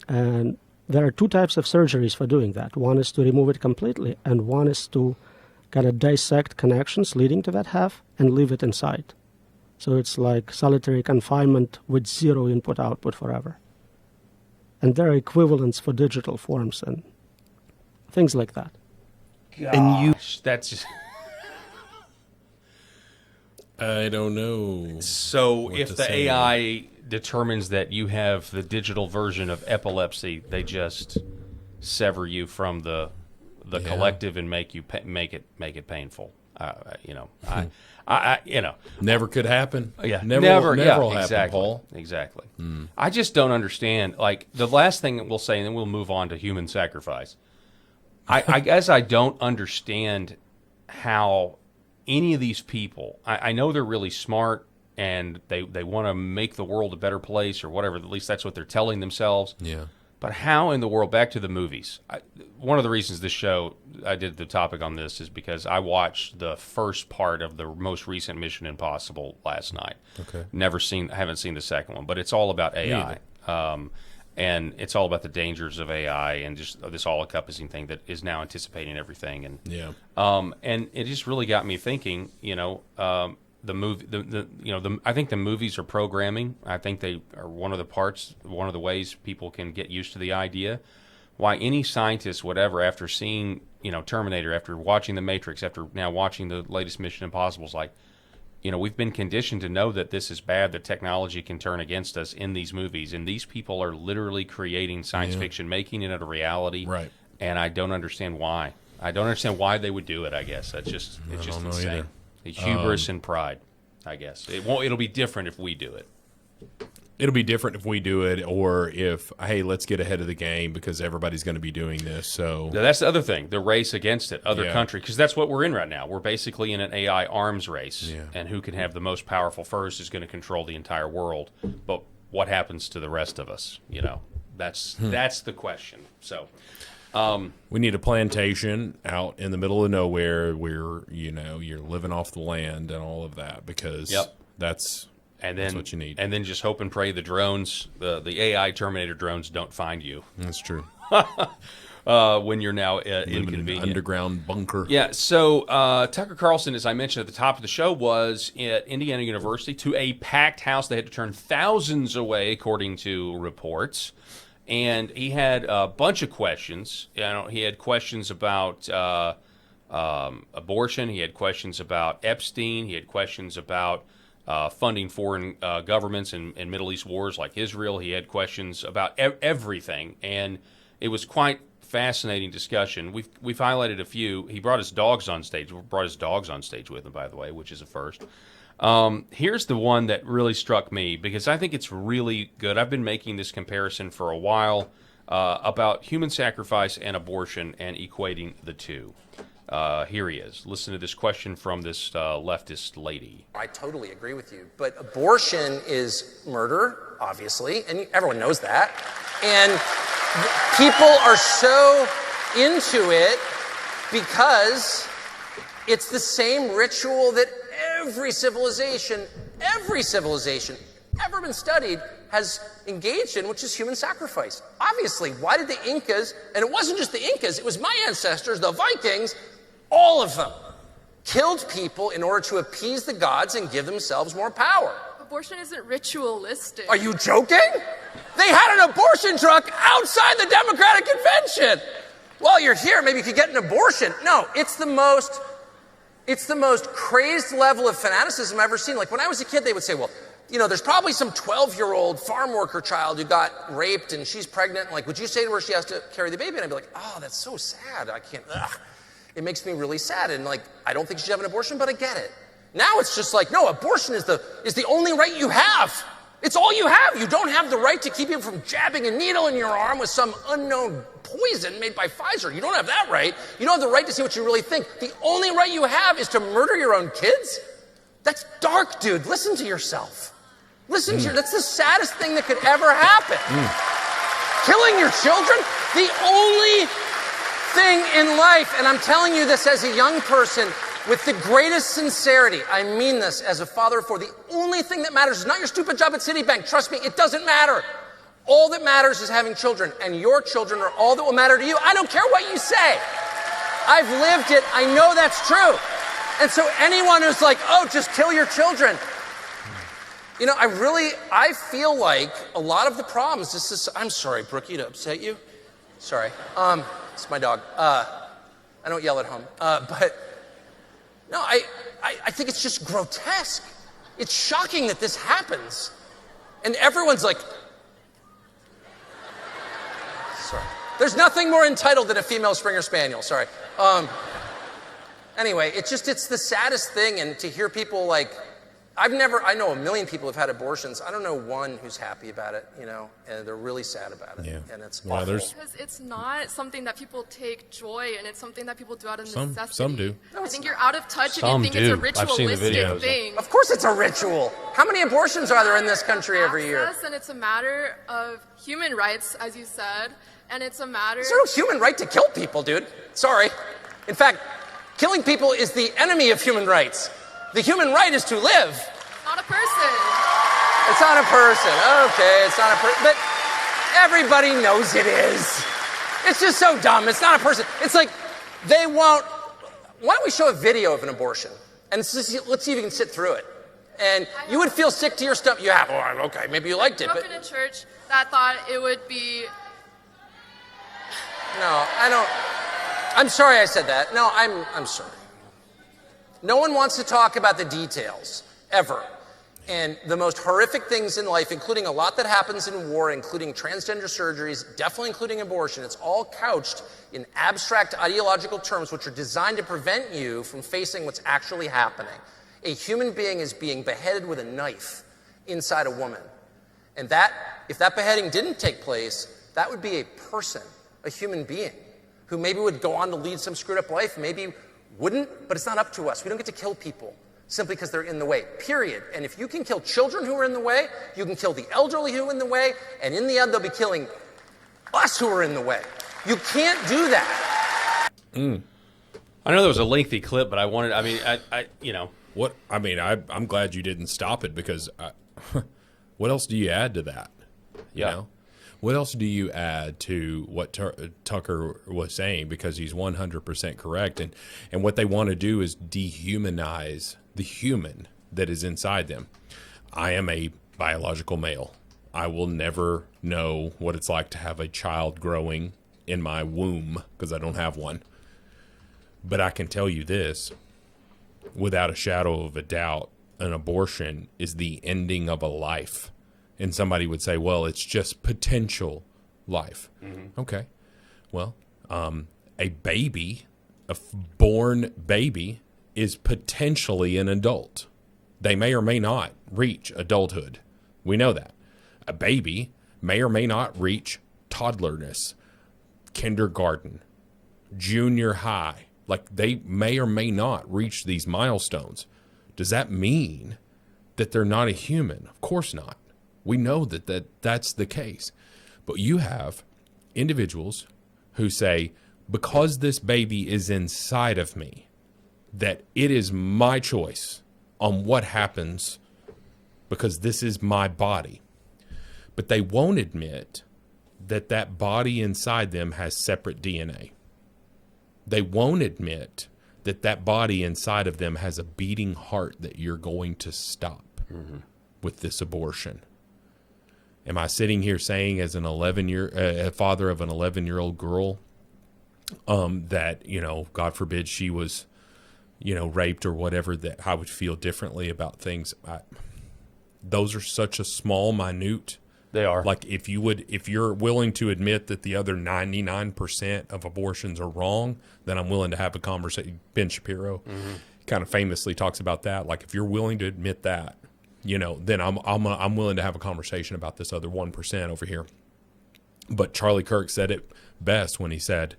And there are 2 types of surgeries for doing that. One is to remove it completely, and one is to kind of dissect connections leading to that half and leave it inside. So it's like solitary confinement with 0 input-output forever. And there are equivalents for digital forms and things like that. Gosh, that's just... I don't know. So what if to the say. AI determines that you have the digital version of epilepsy, they just sever you from the collective and make it painful. Never could happen. Yeah, never will happen, exactly, Paul. Exactly. I just don't understand. Like the last thing that we'll say, and then we'll move on to human sacrifice. I guess I don't understand how any of these people. I know they're really smart and they want to make the world a better place or whatever. At least that's what they're telling themselves. Yeah. But how in the world? Back to the movies. One of the reasons this show, I did the topic on this, is because I watched the first part of the most recent Mission Impossible last night. Okay. Haven't seen the second one, but it's all about AI. And it's all about the dangers of AI and just this all-encompassing thing that is now anticipating everything. And and it just really got me thinking. The movie, I think the movies are programming. I think they are one of the ways people can get used to the idea. Why any scientist, whatever, after seeing, Terminator, after watching The Matrix, after now watching the latest Mission Impossible, is like, we've been conditioned to know that this is bad, that technology can turn against us in these movies, and these people are literally creating science fiction, making it a reality. Right. And I don't understand why. I don't understand why they would do it. I guess it's just insane. Either. The hubris and pride, I guess. It'll be different if we do it. It'll be different if we do it, or if, hey, let's get ahead of the game because everybody's going to be doing this. So now, that's the other thing, the race against it, other Yeah. country, because that's what we're in right now. We're basically in an AI arms race, Yeah. and who can have the most powerful first is going to control the entire world. But what happens to the rest of us? That's the question. So. we need a plantation out in the middle of nowhere where you're living off the land and all of that because that's what you need. And then just hope and pray the drones, the AI Terminator drones, don't find you. That's true. When you're now Living in an inconvenient. underground bunker. Yeah, so Tucker Carlson, as I mentioned at the top of the show, was at Indiana University to a packed house. They had to turn thousands away, according to reports. And he had a bunch of questions. He had questions about abortion. He had questions about Epstein. He had questions about funding foreign governments in Middle East wars like Israel. He had questions about everything. And it was quite fascinating discussion. We've highlighted a few. He brought his dogs on stage. Brought his dogs on stage with him, by the way, which is a first. Here's the one that really struck me because I think it's really good. I've been making this comparison for a while about human sacrifice and abortion and equating the two. Here he is. Listen to this question from this leftist lady. I totally agree with you, but abortion is murder, obviously, and everyone knows that. And people are so into it because it's the same ritual that every civilization ever been studied has engaged in, which is human sacrifice. Obviously, why did the Incas, and it wasn't just the Incas, it was my ancestors, the Vikings, all of them killed people in order to appease the gods and give themselves more power. Abortion isn't ritualistic. Are you joking? They had an abortion truck outside the Democratic Convention. While you're here, maybe you could get an abortion. No, it's the most crazed level of fanaticism I've ever seen. Like when I was a kid, they would say, well, there's probably some 12-year-old farm worker child who got raped and she's pregnant. And like, would you say to her she has to carry the baby? And I'd be like, oh, that's so sad. I can't, It makes me really sad. And like, I don't think she should have an abortion, but I get it. Now it's just like, no, abortion is the only right you have. It's all you have. You don't have the right to keep you from jabbing a needle in your arm with some unknown poison made by Pfizer. You don't have that right. You don't have the right to see what you really think. The only right you have is to murder your own kids? That's dark, dude. Listen to yourself. That's the saddest thing that could ever happen. Killing your children? The only thing in life, and I'm telling you this as a young person, With the greatest sincerity, I mean this as a father of four. The only thing that matters is not your stupid job at Citibank. Trust me, it doesn't matter. All that matters is having children, and your children are all that will matter to you. I don't care what you say. I've lived it. I know that's true. And so anyone who's like, oh, just kill your children. You know, I feel like a lot of the problems, I'm sorry, Brookie, to upset you. Sorry. It's my dog. I don't yell at home. But no, I think it's just grotesque. It's shocking that this happens. And everyone's like, sorry. There's nothing more entitled than a female Springer Spaniel. Sorry. Anyway, it's the saddest thing. And to hear people like, I know a million people have had abortions. I don't know one who's happy about it, you know, and they're really sad about it. Yeah. And it's Well, awful. Because it's not something that people take joy in. It's something that people do out of necessity. Some do. No, I it's think not. you're out of touch Some if you think do. it's a I've seen the ritualistic videos. thing. Of course it's a ritual. How many abortions are there in this country every year? Access, and it's a matter of human rights, as you said, and it's a matter... There's no human right to kill people, dude. Sorry. In fact, killing people is the enemy of human rights. The human right is to live. Not a person. It's not a person. Okay, it's not a person. But everybody knows it is. It's just so dumb. It's not a person. It's like they won't. Why don't we show a video of an abortion? And let's see if you can sit through it. And you would feel sick to your stomach. You have, oh, okay, maybe you liked it. I grew But up in a church that thought it would be... no, I don't. I'm sorry I said that. No, I'm sorry. No one wants to talk about the details, ever. And the most horrific things in life, including a lot that happens in war, including transgender surgeries, definitely including abortion, it's all couched in abstract ideological terms which are designed to prevent you from facing what's actually happening. A human being is being beheaded with a knife inside a woman. And that, if that beheading didn't take place, that would be a person, a human being, who maybe would go on to lead some screwed up life, maybe wouldn't, but it's not up to us. We don't get to kill people simply because they're in the way, period. And if you can kill children who are in the way, you can kill the elderly who are in the way, and in the end, they'll be killing us who are in the way. You can't do that. I know that was a lengthy clip, but I you know. What I mean, I'm glad you didn't stop it because what else do you add to that? You Yeah. know? What else do you add to what Tucker was saying? Because he's 100% correct. And what they want to do is dehumanize the human that is inside them. I am a biological male. I will never know what it's like to have a child growing in my womb because I don't have one. But I can tell you this, without a shadow of a doubt, an abortion is the ending of a life. And somebody would say, well, it's just potential life. Mm-hmm. Okay. Well, a baby, born baby, is potentially an adult. They may or may not reach adulthood. We know that. A baby may or may not reach toddlerness, kindergarten, junior high. Like they may or may not reach these milestones. Does that mean that they're not a human? Of course not. We know that's the case. But you have individuals who say, because this baby is inside of me, that it is my choice on what happens because this is my body. But they won't admit that that body inside them has separate DNA. They won't admit that that body inside of them has a beating heart that you're going to stop with this abortion. Am I sitting here saying, as an father of an 11-year-old girl, that, you know, God forbid she was, you know, raped or whatever, that I would feel differently about things? Those are such a small, minute. They are. Like if you're willing to admit that the other 99% of abortions are wrong, then I'm willing to have a conversation. Ben Shapiro kind of famously talks about that. Like if you're willing to admit that, you know, then I'm willing to have a conversation about this other 1% over here. But Charlie Kirk said it best when he said,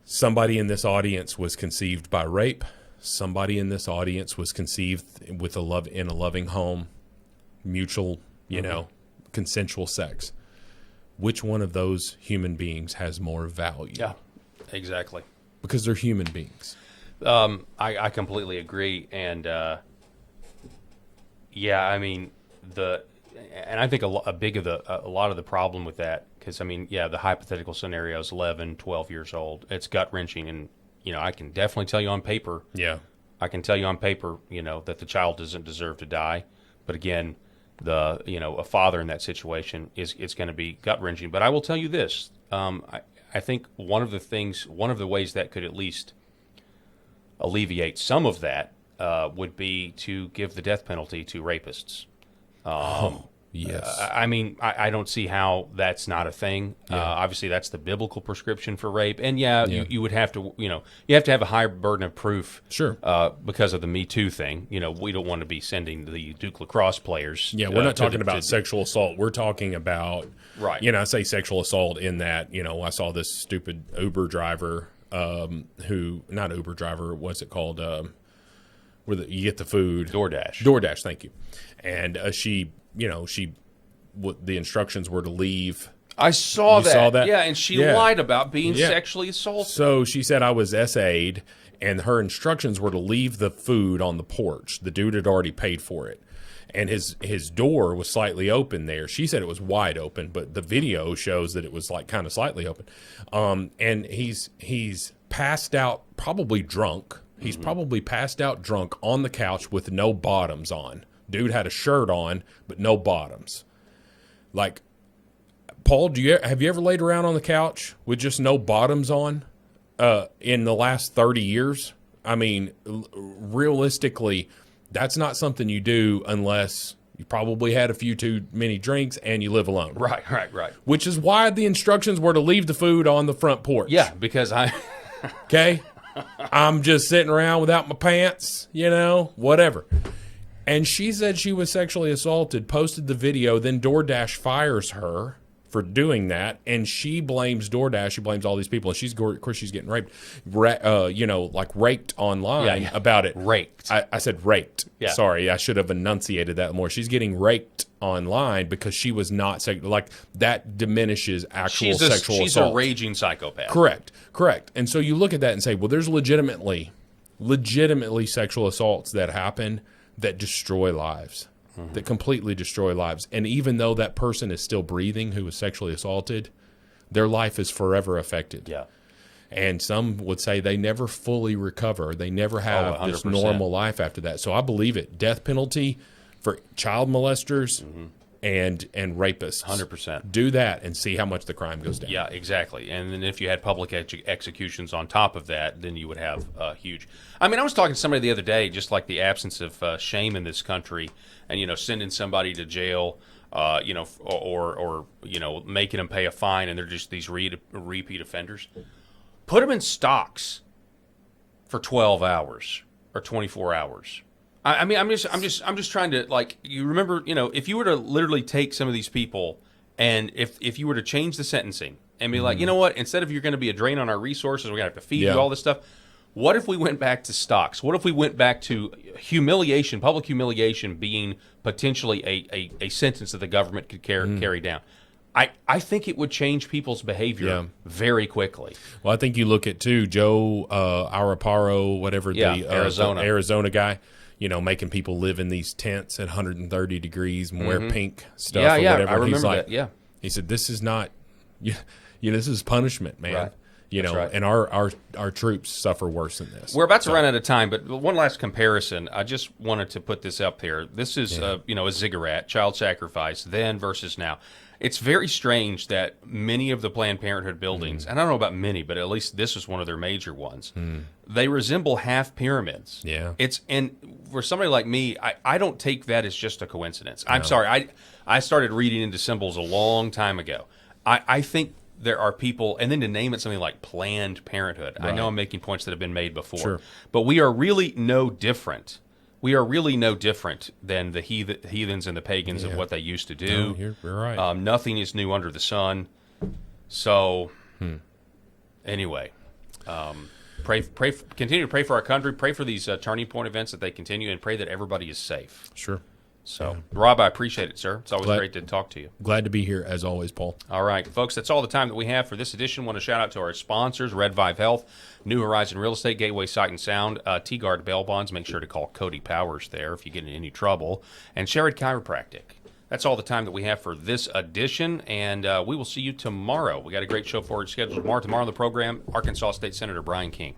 somebody in this audience was conceived by rape. Somebody in this audience was conceived with in a loving home, mutual, you know, consensual sex. Which one of those human beings has more value? Yeah, exactly. Because they're human beings. I completely agree, and yeah, I mean and I think a lot of the problem with that, because I mean, yeah, the hypothetical scenario is 11, 12 years old. It's gut wrenching, and I can definitely tell you on paper. Yeah. I can tell you on paper, that the child doesn't deserve to die. But again, a father in that situation it's going to be gut wrenching. But I will tell you this: I think one of the ways that could at least alleviate some of that would be to give the death penalty to rapists. Yes. I mean, I don't see how that's not a thing. Obviously, that's the biblical prescription for rape, and you would have to, you have to have a higher burden of proof. Sure. Because of the Me Too thing. We don't want to be sending the Duke lacrosse players. Yeah, we're not talking about sexual assault. We're talking about, right. I say sexual assault in that, I saw this stupid Uber driver not Uber driver, what's it called? Where you get the food. DoorDash, thank you. And the instructions were to leave. I saw that. Saw that? Yeah, and she lied about being sexually assaulted. So she said I was SA'd, and her instructions were to leave the food on the porch. The dude had already paid for it. And his door was slightly open there. She said it was wide open, but the video shows that it was like kind of slightly open. And he's passed out, probably drunk. He's probably passed out drunk on the couch with no bottoms on. Dude had a shirt on, but no bottoms. Like, Paul, have you ever laid around on the couch with just no bottoms on in the last 30 years? I mean, realistically, that's not something you do unless you probably had a few too many drinks and you live alone. Right. Which is why the instructions were to leave the food on the front porch. Yeah, because Okay? I'm just sitting around without my pants, whatever. And she said she was sexually assaulted, posted the video, then DoorDash fires her for doing that, and she blames DoorDash. She blames all these people, and of course she's getting raped, raked online about it. Raked. I said raked. Yeah. Sorry, I should have enunciated that more. She's getting raked online because she was not that diminishes actual sexual assault. She's a raging psychopath. Correct. And so you look at that and say, well, there's legitimately sexual assaults that happen that destroy lives, that completely destroy lives. And even though that person is still breathing who was sexually assaulted, their life is forever affected. Yeah. And some would say they never fully recover. They never have this 100%. normal life after that. So I believe it. Death penalty for child molesters and rapists. 100%. Do that and see how much the crime goes down. Yeah, exactly. And then if you had public executions on top of that, then you would have huge. I mean, I was talking to somebody the other day, just like the absence of shame in this country, and sending somebody to jail, or making them pay a fine, and they're just these repeat offenders. Put them in stocks for 12 hours or 24 hours. I mean, I'm just trying to, you remember, if you were to literally take some of these people, and if you were to change the sentencing and be like, you know what, instead of you're going to be a drain on our resources, we're going to have to feed you all this stuff. What if we went back to stocks? What if we went back to humiliation, public humiliation being potentially a sentence that the government could carry down? I think it would change people's behavior very quickly. Well, I think you look at, too, Joe Araparo, whatever, the Arizona guy, making people live in these tents at 130 degrees and wear pink stuff or whatever. I remember He's like, that, yeah. He said, this is not, this is punishment, man. Right. Right. And our troops suffer worse than this. We're about to run out of time, but one last comparison. I just wanted to put this up here. This is, a ziggurat, child sacrifice, then versus now. It's very strange that many of the Planned Parenthood buildings, and I don't know about many, but at least this is one of their major ones, they resemble half pyramids. Yeah. And for somebody like me, I don't take that as just a coincidence. I'm sorry. I started reading into symbols a long time ago. I think there are people, and then to name it something like Planned Parenthood. Right. I know I'm making points that have been made before, but we are really no different. We are really no different than the heathens and the pagans of what they used to do. No, you're right. Nothing is new under the sun. So, anyway, continue to pray for our country. Pray for these turning point events that they continue, and pray that everybody is safe. Sure. So, Rob, I appreciate it, sir. It's always Glad- great to talk to you. Glad to be here as always, Paul. All right, folks, that's all the time that we have for this edition. I want to shout out to our sponsors, Red Vive Health, New Horizon Real Estate, Gateway Sight and Sound, T-Guard Bail Bonds. Make sure to call Cody Powers there if you get in any trouble, and Sherrod Chiropractic. That's all the time that we have for this edition, and we will see you tomorrow. We got a great show for you scheduled tomorrow. Tomorrow on the program, Arkansas State Senator Brian King.